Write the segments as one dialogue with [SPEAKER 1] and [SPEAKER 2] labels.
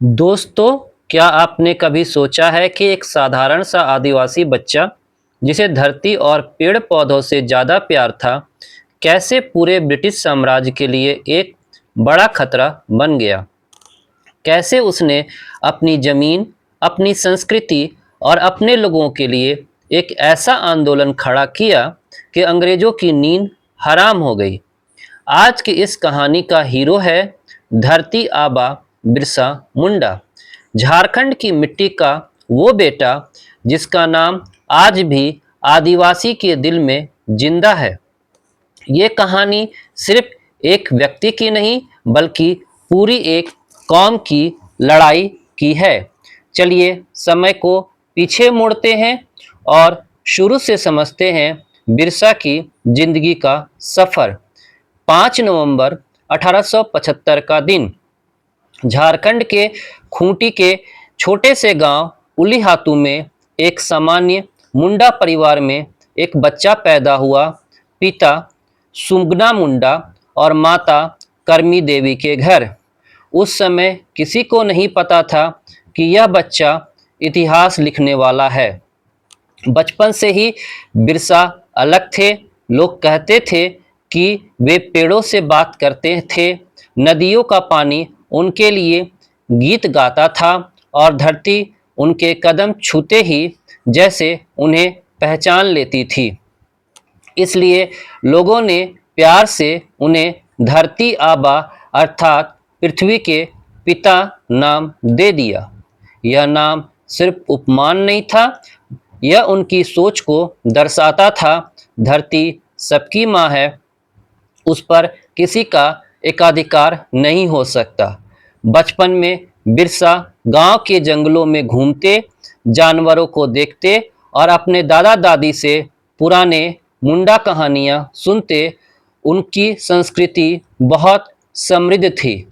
[SPEAKER 1] दोस्तों, क्या आपने कभी सोचा है कि एक साधारण सा आदिवासी बच्चा जिसे धरती और पेड़ पौधों से ज़्यादा प्यार था, कैसे पूरे ब्रिटिश साम्राज्य के लिए एक बड़ा खतरा बन गया? कैसे उसने अपनी ज़मीन, अपनी संस्कृति और अपने लोगों के लिए एक ऐसा आंदोलन खड़ा किया कि अंग्रेज़ों की नींद हराम हो गई? आज की इस कहानी का हीरो है धरती आबा बिरसा मुंडा, झारखंड की मिट्टी का वो बेटा जिसका नाम आज भी आदिवासी के दिल में जिंदा है। ये कहानी सिर्फ एक व्यक्ति की नहीं बल्कि पूरी एक कौम की लड़ाई की है। चलिए समय को पीछे मोड़ते हैं और शुरू से समझते हैं बिरसा की जिंदगी का सफ़र। 5 नवंबर 1875 का दिन झारखंड के खूंटी के छोटे से गांव उलीहातू में एक सामान्य मुंडा परिवार में एक बच्चा पैदा हुआ। पिता सुगना मुंडा और माता करमी देवी के घर। उस समय किसी को नहीं पता था कि यह बच्चा इतिहास लिखने वाला है। बचपन से ही बिरसा अलग थे। लोग कहते थे कि वे पेड़ों से बात करते थे, नदियों का पानी उनके लिए गीत गाता था और धरती उनके कदम छूते ही जैसे उन्हें पहचान लेती थी। इसलिए लोगों ने प्यार से उन्हें धरती आबा अर्थात पृथ्वी के पिता नाम दे दिया। यह नाम सिर्फ उपमान नहीं था, यह उनकी सोच को दर्शाता था। धरती सबकी माँ है, उस पर किसी का एकाधिकार नहीं हो सकता। बचपन में बिरसा गांव के जंगलों में घूमते, जानवरों को देखते और अपने दादा दादी से पुराने मुंडा कहानियां सुनते। उनकी संस्कृति बहुत समृद्ध थी।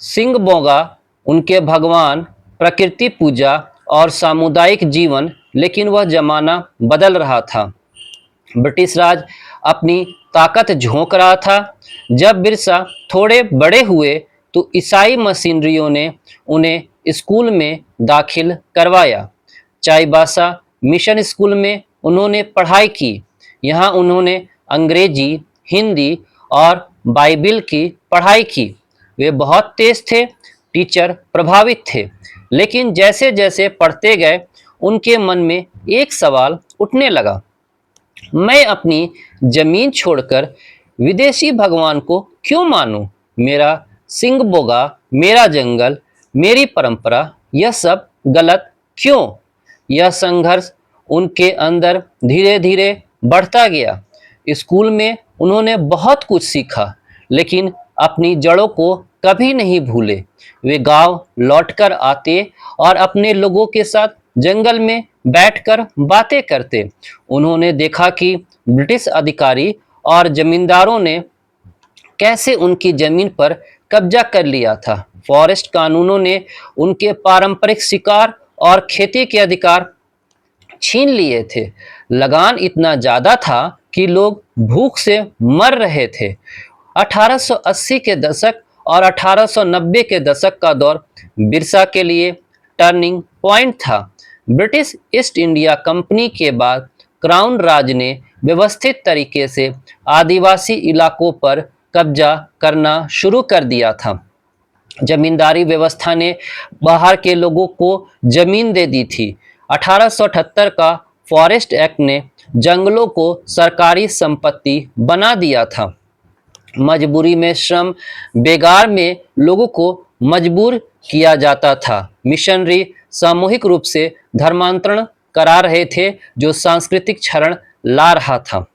[SPEAKER 1] सिंह बोगा उनके भगवान, प्रकृति पूजा और सामुदायिक जीवन। लेकिन वह जमाना बदल रहा था। ब्रिटिश राज अपनी ताकत झोंक रहा था। जब बिरसा थोड़े बड़े हुए तो ईसाई मिशनरियों ने उन्हें स्कूल में दाखिल करवाया। चाईबासा मिशन स्कूल में उन्होंने पढ़ाई की। यहाँ उन्होंने अंग्रेजी, हिंदी और बाइबिल की पढ़ाई की। वे बहुत तेज थे, टीचर प्रभावित थे। लेकिन जैसे जैसे पढ़ते गए उनके मन में एक सवाल उठने लगा, मैं अपनी जमीन छोड़कर विदेशी भगवान को क्यों मानूं? मेरा सिंह बोगा, मेरा जंगल, मेरी परंपरा, यह सब गलत क्यों? यह संघर्ष उनके अंदर धीरे धीरे बढ़ता गया। स्कूल में उन्होंने बहुत कुछ सीखा, लेकिन अपनी जड़ों को कभी नहीं भूले। वे गांव लौटकर आते और अपने लोगों के साथ जंगल में बैठकर बातें करते। उन्होंने देखा कि ब्रिटिश अधिकारी और जमींदारों ने कैसे उनकी जमीन पर कब्जा कर लिया था। फॉरेस्ट कानूनों ने उनके पारंपरिक शिकार और खेती के अधिकार छीन लिए थे। लगान इतना ज्यादा था कि लोग भूख से मर रहे थे। 1880 के दशक और 1890 के दशक का दौर बिरसा के लिए टर्निंग पॉइंट था। ब्रिटिश ईस्ट इंडिया कंपनी के बाद क्राउन राज ने व्यवस्थित तरीके से आदिवासी इलाकों पर कब्जा करना शुरू कर दिया था। जमींदारी व्यवस्था ने बाहर के लोगों को जमीन दे दी थी। 1878 का फॉरेस्ट एक्ट ने जंगलों को सरकारी संपत्ति बना दिया था। मजबूरी में श्रम बेगार में लोगों को मजबूर किया जाता था। मिशनरी सामूहिक रूप से धर्मांतरण करा रहे थे, जो सांस्कृतिक क्षरण ला रहा था।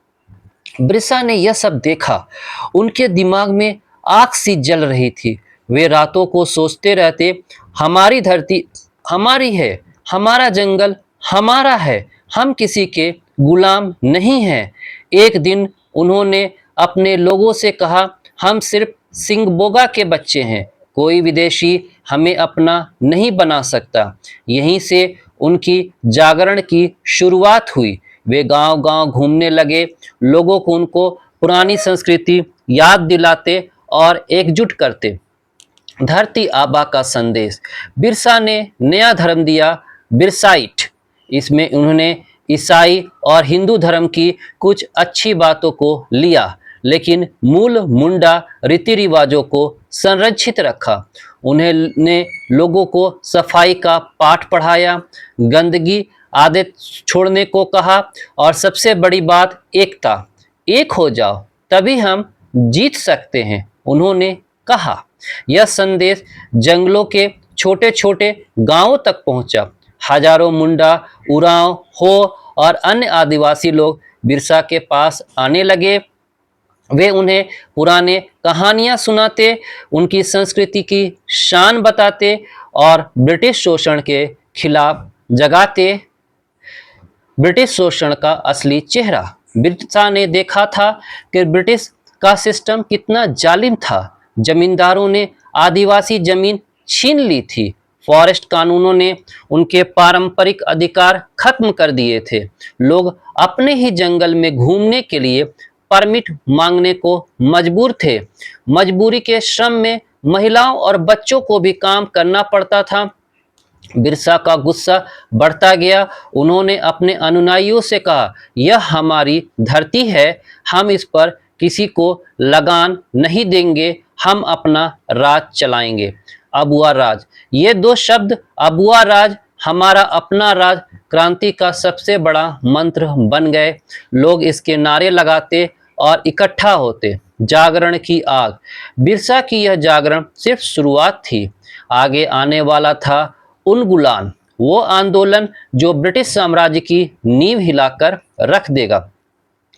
[SPEAKER 1] बिरसा ने यह सब देखा। उनके दिमाग में आग सी जल रही थी। वे रातों को सोचते रहते, हमारी धरती हमारी है, हमारा जंगल हमारा है, हम किसी के गुलाम नहीं हैं। एक दिन उन्होंने अपने लोगों से कहा, हम सिर्फ सिंगबोगा के बच्चे हैं, कोई विदेशी हमें अपना नहीं बना सकता। यहीं से उनकी जागरण की शुरुआत हुई। वे गांव-गांव घूमने लगे, लोगों को उनको पुरानी संस्कृति याद दिलाते और एकजुट करते। धरती आबा का संदेश। बिरसा ने नया धर्म दिया, बिरसाइट। इसमें उन्होंने ईसाई और हिंदू धर्म की कुछ अच्छी बातों को लिया, लेकिन मूल मुंडा रीति रिवाजों को संरक्षित रखा। उन्होंने लोगों को सफाई का पाठ पढ़ाया, गंदगी आदत छोड़ने को कहा, और सबसे बड़ी बात एकता। एक हो जाओ, तभी हम जीत सकते हैं, उन्होंने कहा। यह संदेश जंगलों के छोटे छोटे गांवों तक पहुंचा। हजारों मुंडा, उरांव, हो और अन्य आदिवासी लोग बिरसा के पास आने लगे। वे उन्हें पुराने कहानियां सुनाते, उनकी संस्कृति की शान बताते और ब्रिटिश शोषण के खिलाफ जगाते। ब्रिटिश शोषण का असली चेहरा। बिरसा ने देखा था कि ब्रिटिश का सिस्टम कितना जालिम था। जमींदारों ने आदिवासी जमीन छीन ली थी। फॉरेस्ट कानूनों ने उनके पारंपरिक अधिकार खत्म कर दिए थे। लोग अपने ही जंगल में घूमने के लिए परमिट मांगने को मजबूर थे। मजबूरी के श्रम में महिलाओं और बच्चों को भी काम करना पड़ता था। बिरसा का गुस्सा बढ़ता गया। उन्होंने अपने अनुयायियों से कहा, यह हमारी धरती है, हम इस पर किसी को लगान नहीं देंगे, हम अपना राज चलाएंगे। अबुआ राज। ये दो शब्द, अबुआ राज, हमारा अपना राज, क्रांति का सबसे बड़ा मंत्र बन गए। लोग इसके नारे लगाते और इकट्ठा होते। जागरण की आग। बिरसा की यह जागरण सिर्फ शुरुआत थी। आगे आने वाला था उलगुलान, वो आंदोलन जो ब्रिटिश साम्राज्य की नींव हिलाकर रख देगा।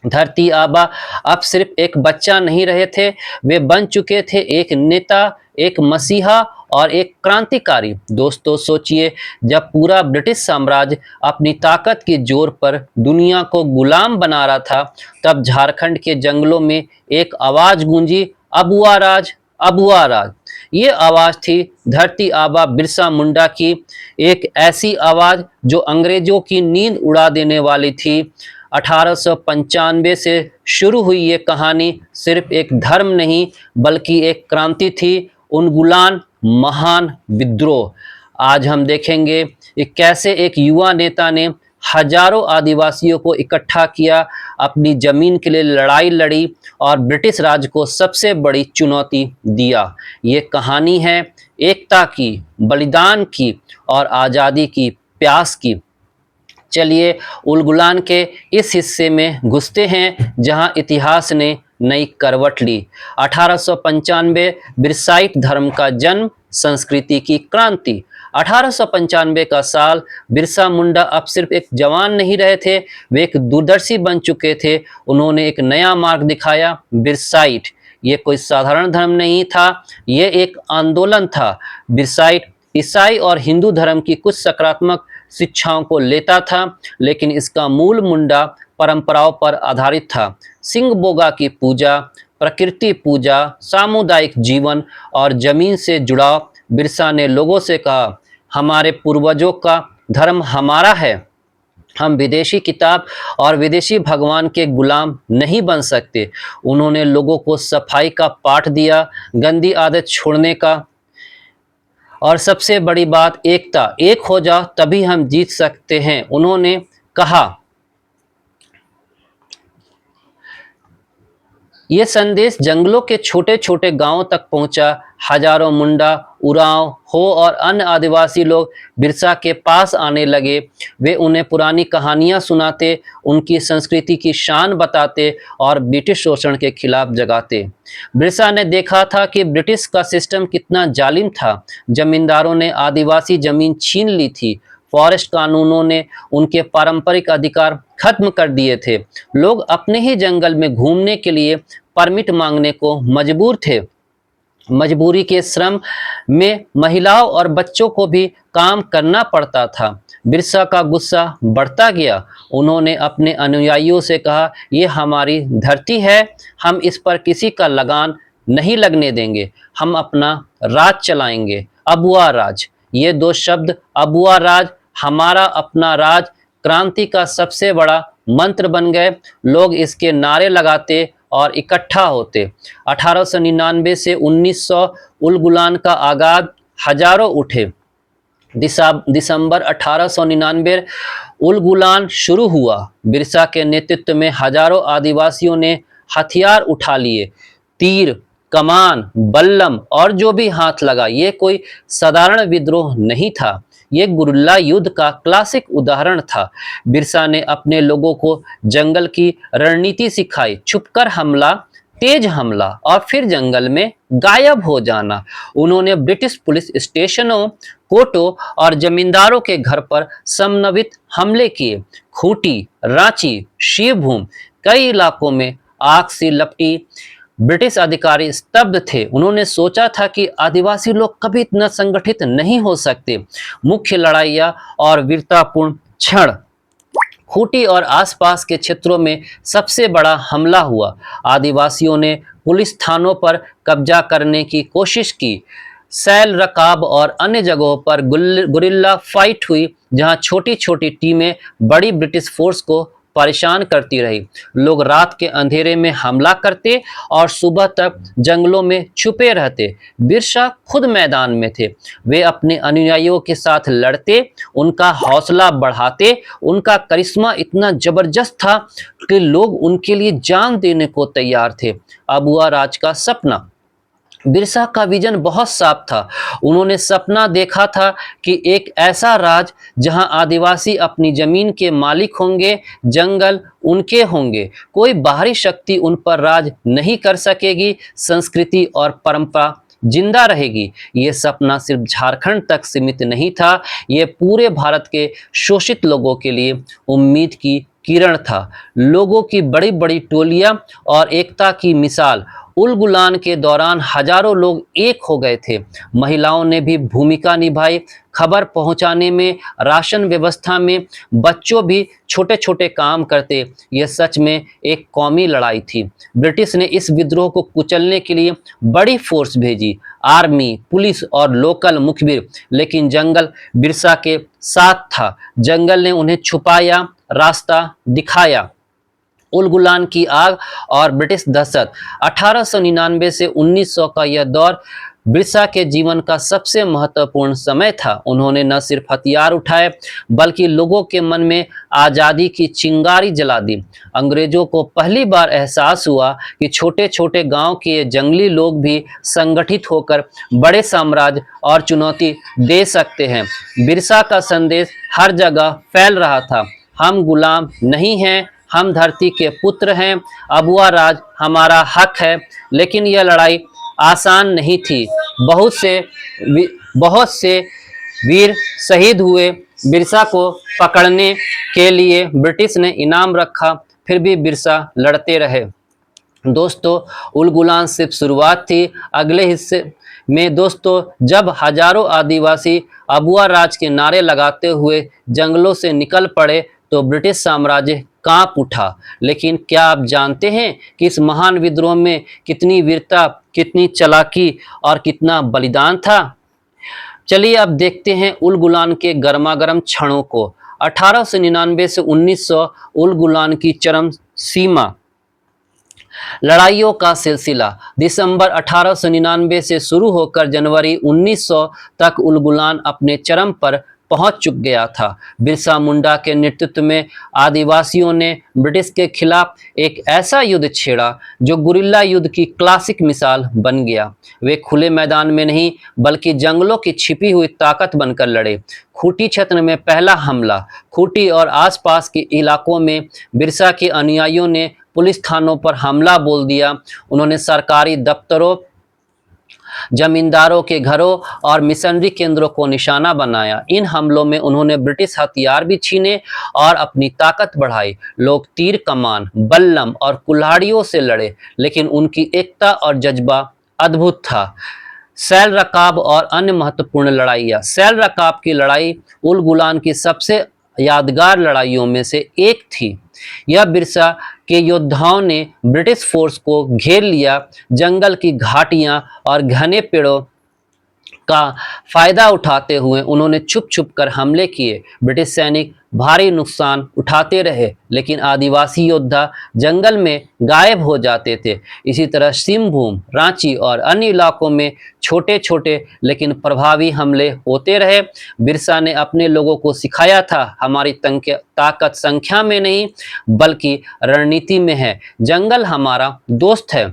[SPEAKER 1] धरती आबा अब सिर्फ एक बच्चा नहीं रहे थे, वे बन चुके थे एक नेता, एक मसीहा और एक क्रांतिकारी। दोस्तों, सोचिए, जब पूरा ब्रिटिश साम्राज्य अपनी ताकत के जोर पर दुनिया को गुलाम बना रहा था, तब झारखंड के जंगलों में एक आवाज गूंजी, अबुआ राज, अबुआ राज। ये आवाज थी धरती आबा बिरसा मुंडा की, एक ऐसी आवाज जो अंग्रेजों की नींद उड़ा देने वाली थी। 1895 से शुरू हुई ये कहानी सिर्फ एक धर्म नहीं, बल्कि एक क्रांति थी, उलगुलान, महान विद्रोह। आज हम देखेंगे कि कैसे एक युवा नेता ने हजारों आदिवासियों को इकट्ठा किया, अपनी जमीन के लिए लड़ाई लड़ी और ब्रिटिश राज को सबसे बड़ी चुनौती दिया। ये कहानी है एकता की, बलिदान की और आज़ादी की प्यास की। चलिए उलगुलान के इस हिस्से में घुसते हैं जहां इतिहास ने नई करवट ली। 1895 बिरसाइट धर्म का जन्म, संस्कृति की क्रांति। 1895 का साल। बिरसा मुंडा अब सिर्फ एक जवान नहीं रहे थे, वे एक दूरदर्शी बन चुके थे। उन्होंने एक नया मार्ग दिखाया, बिरसाइट। ये कोई साधारण धर्म नहीं था, ये एक आंदोलन था। बिरसाइट ईसाई और हिंदू धर्म की कुछ सकारात्मक शिक्षाओं को लेता था, लेकिन इसका मूल मुंडा परंपराओं पर आधारित था। सिंह बोगा की पूजा, प्रकृति पूजा, सामुदायिक जीवन और जमीन से जुड़ाव। बिरसा ने लोगों से कहा, हमारे पूर्वजों का धर्म हमारा है, हम विदेशी किताब और विदेशी भगवान के गुलाम नहीं बन सकते। उन्होंने लोगों को सफाई का पाठ दिया, गंदी आदत छोड़ने का, और सबसे बड़ी बात एकता। एक हो जाओ, तभी हम जीत सकते हैं, उन्होंने कहा। ये संदेश जंगलों के छोटे छोटे गांवों तक पहुंचा। हजारों मुंडा, उरांव, हो और अन्य आदिवासी लोग बिरसा के पास आने लगे। वे उन्हें पुरानी कहानियां सुनाते, उनकी संस्कृति की शान बताते और ब्रिटिश शोषण के खिलाफ जगाते। बिरसा ने देखा था कि ब्रिटिश का सिस्टम कितना जालिम था। जमींदारों ने आदिवासी जमीन छीन ली थी। फॉरेस्ट कानूनों ने उनके पारंपरिक अधिकार खत्म कर दिए थे। लोग अपने ही जंगल में घूमने के लिए परमिट मांगने को मजबूर थे। मजबूरी के श्रम में महिलाओं और बच्चों को भी काम करना पड़ता था। बिरसा का गुस्सा बढ़ता गया। उन्होंने अपने अनुयायियों से कहा, ये हमारी धरती है, हम इस पर किसी का लगान नहीं लगने देंगे, हम अपना राज चलाएंगे। अबुआ राज। ये दो शब्द, अबुआ राज, हमारा अपना राज, क्रांति का सबसे बड़ा मंत्र बन गए। लोग इसके नारे लगाते और इकट्ठा होते। 1899 से 1900 उल गुलान का आगाज हजारों उठे। दिसंबर 1899 उल गुलान शुरू हुआ। बिरसा के नेतृत्व में हजारों आदिवासियों ने हथियार उठा लिए। तीर, कमान, बल्लम और जो भी हाथ लगा, ये कोई साधारण विद्रोह नहीं था, ये गुरिल्ला युद्ध का क्लासिक उदाहरण था। बिरसा ने अपने लोगों को जंगल की रणनीति सिखाई, छुपकर हमला, तेज हमला और फिर जंगल में गायब हो जाना। उन्होंने ब्रिटिश पुलिस स्टेशनों, कोर्टों और जमींदारों के घर पर समन्वित हमले किए। खूंटी, रांची, शिवभूम, कई इलाकों में आग से लपटी ब्रिटिश अधिकारी स्तब्ध थे। उन्होंने सोचा था कि आदिवासी लोग कभी इतना संगठित नहीं हो सकते। मुख्य लड़ाइयाँ और वीरतापूर्ण क्षण। खूंटी और आसपास के क्षेत्रों में सबसे बड़ा हमला हुआ। आदिवासियों ने पुलिस थानों पर कब्जा करने की कोशिश की। सैल रकाब और अन्य जगहों पर गुरिल्ला फाइट हुई, जहां छोटी छोटी टीमें बड़ी ब्रिटिश फोर्स को परेशान करती रही। लोग रात के अंधेरे में हमला करते और सुबह तक जंगलों में छुपे रहते। बिरसा खुद मैदान में थे। वे अपने अनुयायियों के साथ लड़ते, उनका हौसला बढ़ाते। उनका करिश्मा इतना जबरदस्त था कि लोग उनके लिए जान देने को तैयार थे। अबुआ राज का सपना। बिरसा का विजन बहुत साफ था। उन्होंने सपना देखा था कि एक ऐसा राज जहां आदिवासी अपनी जमीन के मालिक होंगे, जंगल उनके होंगे, कोई बाहरी शक्ति उन पर राज नहीं कर सकेगी, संस्कृति और परंपरा जिंदा रहेगी। ये सपना सिर्फ झारखंड तक सीमित नहीं था, ये पूरे भारत के शोषित लोगों के लिए उम्मीद की किरण था। लोगों की बड़ी बड़ी टोलियां और एकता की मिसाल। उल गुलान के दौरान हजारों लोग एक हो गए थे। महिलाओं ने भी भूमिका निभाई, खबर पहुंचाने में, राशन व्यवस्था में। बच्चों भी छोटे छोटे काम करते। यह सच में एक कौमी लड़ाई थी। ब्रिटिश ने इस विद्रोह को कुचलने के लिए बड़ी फोर्स भेजी, आर्मी, पुलिस और लोकल मुखबिर, लेकिन जंगल बिरसा के साथ था। जंगल ने उन्हें छुपाया, रास्ता दिखाया। उल गुलान की आग और ब्रिटिश दहशत। 1899 से 1900 का यह दौर बिरसा के जीवन का सबसे महत्वपूर्ण समय था। उन्होंने न सिर्फ हथियार उठाए, बल्कि लोगों के मन में आज़ादी की चिंगारी जला दी। अंग्रेजों को पहली बार एहसास हुआ कि छोटे छोटे गांव के जंगली लोग भी संगठित होकर बड़े साम्राज्य और चुनौती दे सकते हैं। बिरसा का संदेश हर जगह फैल रहा था, हम गुलाम नहीं हैं, हम धरती के पुत्र हैं, अबुआ राज हमारा हक है। लेकिन यह लड़ाई आसान नहीं थी। बहुत से वीर शहीद हुए। बिरसा को पकड़ने के लिए ब्रिटिश ने इनाम रखा, फिर भी बिरसा लड़ते रहे। दोस्तों, उल गुलान सिर्फ शुरुआत थी। अगले हिस्से में दोस्तों, जब हजारों आदिवासी अबुआ राज के नारे लगाते हुए जंगलों से निकल पड़े तो ब्रिटिश साम्राज्य कांप उठा। लेकिन क्या आप जानते हैं कि इस महान विद्रोह में कितनी वीरता, कितनी चालाकी और कितना बलिदान था? चलिए अब देखते हैं उल गुलान के गर्मागर्म क्षणों को। 1899 से 1900 उल गुलान की चरम सीमा। लड़ाइयों का सिलसिला दिसंबर 1899 से शुरू होकर जनवरी 1900 तक उल गुलान अपने चरम पर पहुंच चुक गया था। बिरसा मुंडा के नेतृत्व में आदिवासियों ने ब्रिटिश के खिलाफ एक ऐसा युद्ध छेड़ा जो गुरिल्ला युद्ध की क्लासिक मिसाल बन गया। वे खुले मैदान में नहीं, बल्कि जंगलों की छिपी हुई ताकत बनकर लड़े। खूंटी क्षेत्र में पहला हमला। खूंटी और आसपास के इलाकों में बिरसा के अनुयायियों ने पुलिस थानों पर हमला बोल दिया। उन्होंने सरकारी दफ्तरों, जमींदारों के घरों और मिशनरी केंद्रों को निशाना बनाया। इन हमलों में उन्होंने ब्रिटिश हथियार भी छीने और अपनी ताकत बढ़ाई। लोग तीर कमान, बल्लम और कुल्हाड़ियों से लड़े, लेकिन उनकी एकता और जज्बा अद्भुत था। सैल रकाब और अन्य महत्वपूर्ण लड़ाइयाँ। सैल रकाब की लड़ाई उल गुलान की सबसे यादगार लड़ाइयों में से एक थी। यह बिरसा के योद्धाओं ने ब्रिटिश फोर्स को घेर लिया। जंगल की घाटियां और घने पेड़ों का फायदा उठाते हुए उन्होंने छुप छुप कर हमले किए। ब्रिटिश सैनिक भारी नुकसान उठाते रहे, लेकिन आदिवासी योद्धा जंगल में गायब हो जाते थे। इसी तरह सिंहभूम, रांची और अन्य इलाकों में छोटे छोटे लेकिन प्रभावी हमले होते रहे। बिरसा ने अपने लोगों को सिखाया था, हमारी ताकत संख्या में नहीं बल्कि रणनीति में है। जंगल हमारा दोस्त है।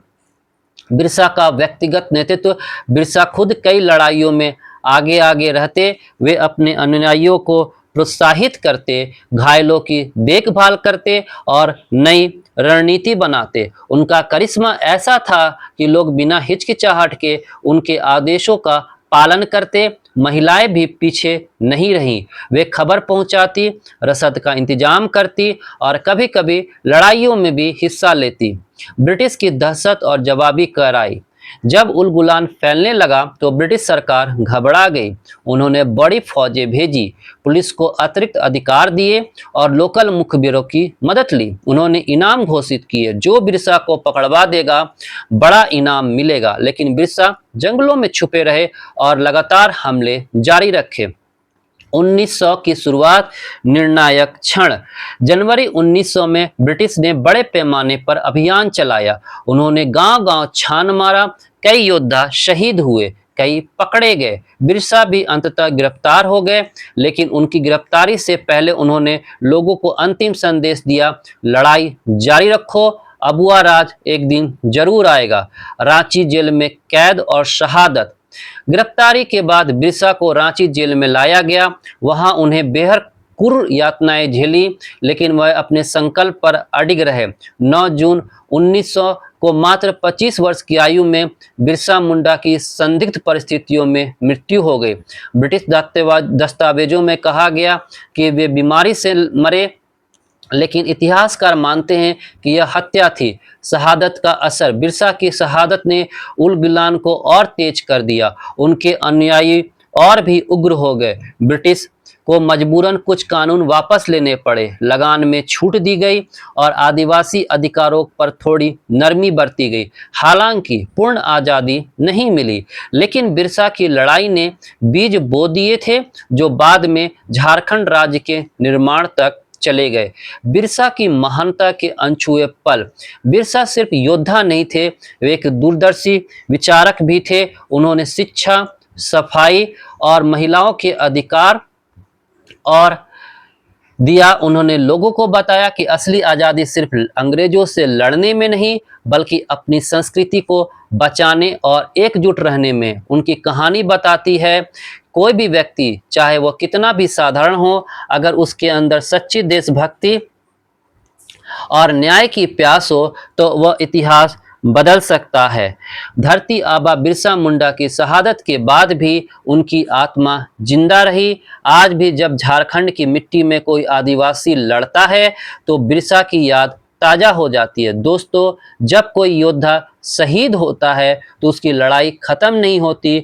[SPEAKER 1] बिरसा का व्यक्तिगत नेतृत्व। बिरसा खुद कई लड़ाइयों में आगे आगे रहते। वे अपने अनुयायियों को प्रोत्साहित करते, घायलों की देखभाल करते और नई रणनीति बनाते। उनका करिश्मा ऐसा था कि लोग बिना हिचकिचाहट के उनके आदेशों का पालन करते। महिलाएं भी पीछे नहीं रहीं। वे खबर पहुंचाती, रसद का इंतजाम करती और कभी कभी लड़ाइयों में भी हिस्सा लेती। ब्रिटिश की दहशत और जवाबी कार्रवाई। जब उलगुलान फैलने लगा तो ब्रिटिश सरकार घबरा गई। उन्होंने बड़ी फौजें भेजी, पुलिस को अतिरिक्त अधिकार दिए और लोकल मुखबिरों की मदद ली। उन्होंने इनाम घोषित किए, जो बिरसा को पकड़वा देगा बड़ा इनाम मिलेगा। लेकिन बिरसा जंगलों में छुपे रहे और लगातार हमले जारी रखे। 1900 की शुरुआत, निर्णायक क्षण। जनवरी 1900 में ब्रिटिश ने बड़े पैमाने पर अभियान चलाया। उन्होंने गांव-गांव छान मारा। कई योद्धा शहीद हुए, कई पकड़े गए। बिरसा भी अंततः गिरफ्तार हो गए, लेकिन उनकी गिरफ्तारी से पहले उन्होंने लोगों को अंतिम संदेश दिया, लड़ाई जारी रखो, अबुआ राज एक दिन जरूर आएगा। रांची जेल में कैद और शहादत। गिरफ्तारी के बाद बिरसा को रांची जेल में लाया गया। वहां उन्हें बेहद क्रूर यातनाएं झेली, लेकिन वह अपने संकल्प पर अडिग रहे। 9 जून 1900 को मात्र 25 वर्ष की आयु में बिरसा मुंडा की संदिग्ध परिस्थितियों में मृत्यु हो गई। ब्रिटिश दस्तावेजों में कहा गया कि वे बीमारी से मरे, लेकिन इतिहासकार मानते हैं कि यह हत्या थी। शहादत का असर। बिरसा की शहादत ने उलगुलान को और तेज कर दिया। उनके अनुयायी और भी उग्र हो गए। ब्रिटिश को मजबूरन कुछ कानून वापस लेने पड़े, लगान में छूट दी गई और आदिवासी अधिकारों पर थोड़ी नरमी बरती गई। हालांकि पूर्ण आज़ादी नहीं मिली, लेकिन बिरसा की लड़ाई ने बीज बो दिए थे, जो बाद में झारखंड राज्य के निर्माण तक चले गए। बिरसा की महानता के अनछुए पल। बिरसा सिर्फ योद्धा नहीं थे, वे एक दूरदर्शी विचारक भी थे। उन्होंने शिक्षा, सफाई और महिलाओं के अधिकार और दिया। उन्होंने लोगों को बताया कि असली आज़ादी सिर्फ अंग्रेजों से लड़ने में नहीं बल्कि अपनी संस्कृति को बचाने और एकजुट रहने में। उनकी कहानी बताती है, कोई भी व्यक्ति चाहे वह कितना भी साधारण हो, अगर उसके अंदर सच्ची देशभक्ति और न्याय की प्यास हो तो वह इतिहास बदल सकता है। धरती आबा बिरसा मुंडा की शहादत के बाद भी उनकी आत्मा जिंदा रही। आज भी जब झारखंड की मिट्टी में कोई आदिवासी लड़ता है तो बिरसा की याद ताजा हो जाती है। दोस्तों, जब कोई योद्धा शहीद होता है तो उसकी लड़ाई खत्म नहीं होती,